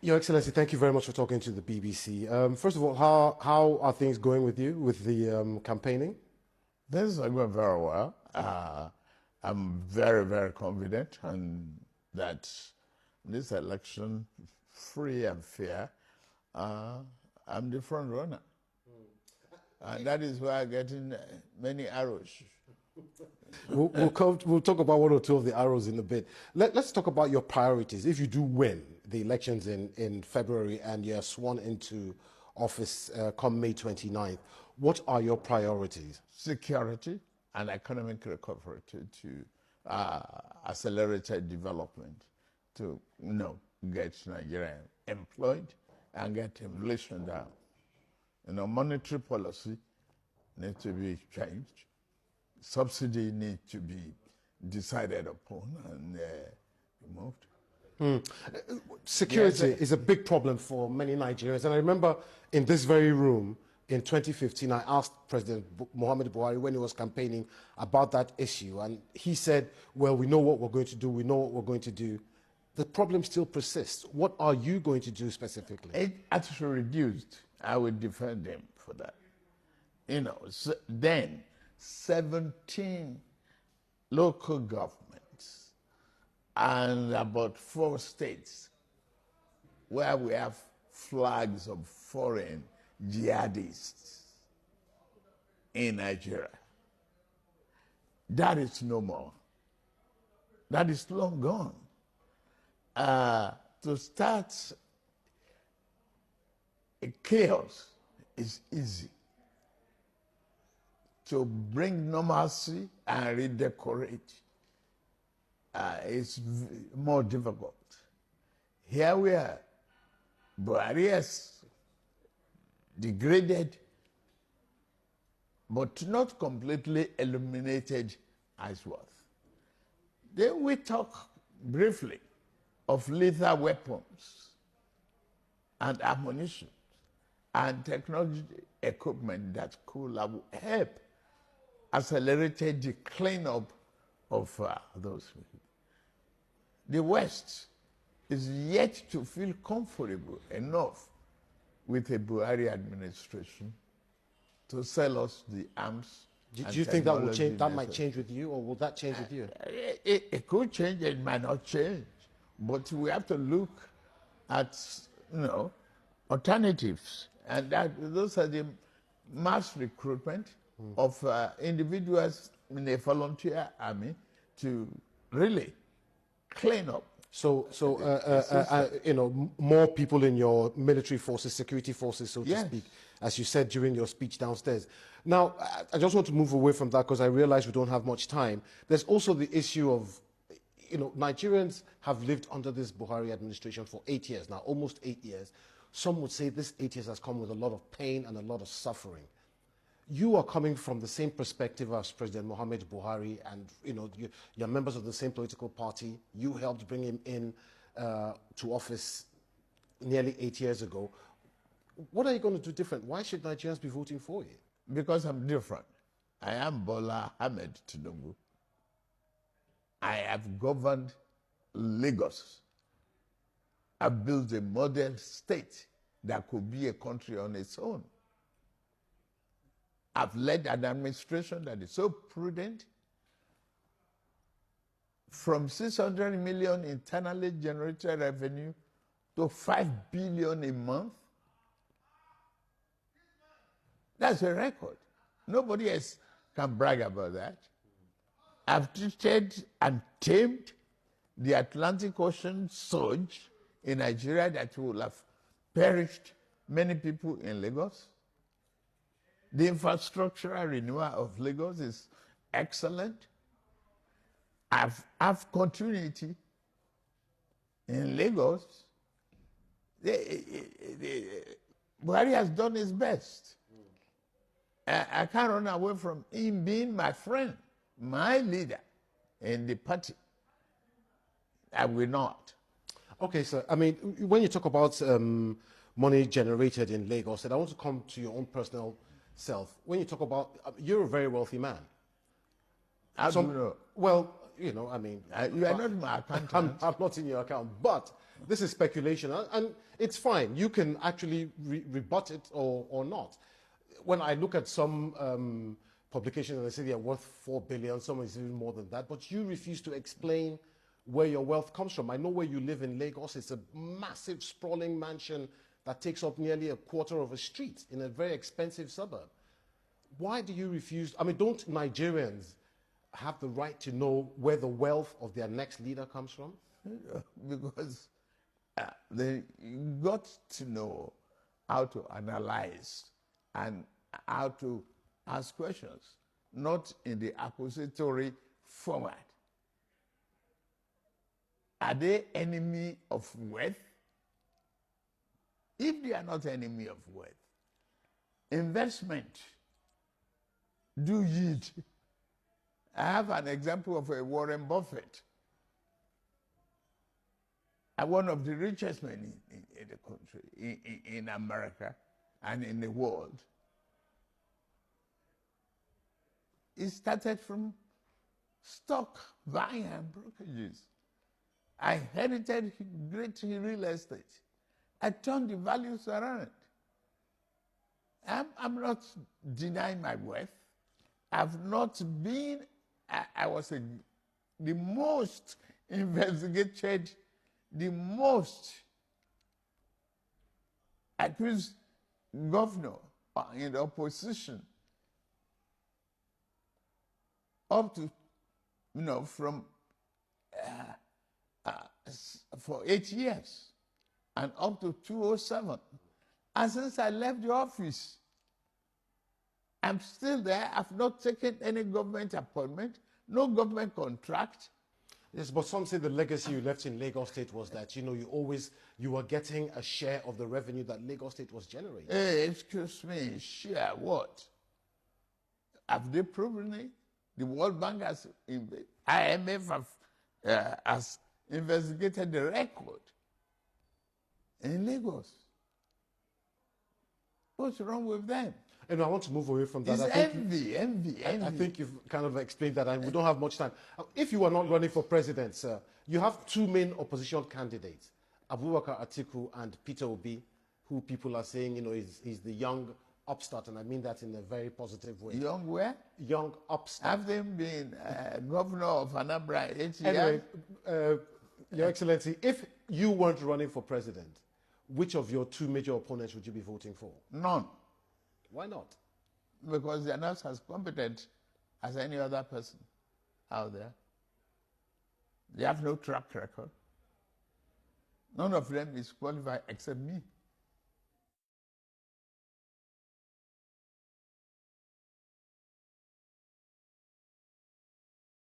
Your Excellency, thank you very much for talking to the BBC. First of all, how are things going with you with the campaigning? Things are going very well. I'm very, very confident that this election, free and fair, I'm the front runner. And that is why I'm getting many arrows. We'll talk about one or two of the arrows in a bit. Let's talk about your priorities. If you do win the elections in February and you're sworn into office come May 29th, what are your priorities? Security and economic recovery to accelerated development to get Nigeria employed and get inflation down. Monetary policy needs to be changed. Subsidy needs to be decided upon and removed. Security is a big problem for many Nigerians. And I remember in this very room in 2015, I asked President Muhammadu Buhari when he was campaigning about that issue. And he said, well, we know what we're going to do. We know what we're going to do. The problem still persists. What are you going to do specifically? It actually reduced. I would defend him for that. Then 17 local governments and about 4 states where we have flags of foreign jihadists in Nigeria. That is no more. That is long gone. To start a chaos is easy. To bring normalcy and redecorate is more difficult. Here we are. Buhari has degraded, but not completely eliminated ISWAF. Then we talk briefly of lethal weapons and ammunition and technology equipment that could help accelerate the cleanup of those. The West is yet to feel comfortable enough with the Buhari administration to sell us the arms. Do you think that will change? That might change with you, or will that change with you? It could change. It might not change, but we have to look at alternatives, and those are the mass recruitment of individuals in a volunteer army to really clean up. So, more people in your military forces, security forces, so to speak, as you said during your speech downstairs. Now, I just want to move away from that because I realize we don't have much time. There's also the issue of, Nigerians have lived under this Buhari administration for 8 years now, almost 8 years. Some would say this 8 years has come with a lot of pain and a lot of suffering. You are coming from the same perspective as President Muhammadu Buhari, and you're members of the same political party. You helped bring him in to office nearly 8 years ago. What are you going to do different? Why should Nigerians be voting for you? Because I'm different. I am Bola Ahmed Tinubu. I have governed Lagos. I've built a model state that could be a country on its own. I've led an administration that is so prudent. From 600 million internally generated revenue to 5 billion a month. That's a record. Nobody else can brag about that. I've treated and tamed the Atlantic Ocean surge in Nigeria that will have perished many people in Lagos. The infrastructural renewal of Lagos is excellent. I've continuity in Lagos. Buhari has done his best. I can't run away from him being my friend, my leader in the party. I will not. Okay, sir. I mean, when you talk about money generated in Lagos, and I want to come to your own personal self. When you talk about, you're a very wealthy man. How do you know? Well, I mean... you are not in my account. I'm not in your account, but This is speculation, and it's fine. You can actually rebut it or not. When I look at some publications and they say they're worth 4 billion, some is even more than that, but you refuse to explain where your wealth comes from. I know where you live in Lagos. It's a massive, sprawling mansion that takes up nearly a quarter of a street in a very expensive suburb. Why do you refuse? I mean, don't Nigerians have the right to know where the wealth of their next leader comes from? Because they got to know how to analyze and how to ask questions, not in the accusatory format. Are they enemy of wealth? If they are not enemy of wealth, investment do yield. I have an example of a Warren Buffett, one of the richest men in the country, in America and in the world. He started from stock buying and brokerages. I inherited great real estate. I turned the values around. I'm not denying my wealth. I've not been, I was the most investigated, the most accused governor in the opposition up to, from for 8 years and up to 2007. And since I left the office, I'm still there. I've not taken any government appointment, no government contract. Yes, but some say the legacy you left in Lagos State was that, you were getting a share of the revenue that Lagos State was generating. Hey, excuse me, share what? Have they proven it? The World Bank has, IMF has investigated the record in Lagos. What's wrong with them? And I want to move away from that. It's envy. I think you've kind of explained that, and we don't have much time. If you are not running for president, sir, you have two main opposition candidates, Abubakar Atiku and Peter Obi, who people are saying, he's the young upstart, and I mean that in a very positive way. Young where? Young upstart. Have they been governor of Anambra 8 years? Anyway, Your Excellency, if you weren't running for president, which of your two major opponents would you be voting for? None. Why not? Because they are not as competent as any other person out there. They have no track record. None of them is qualified except me.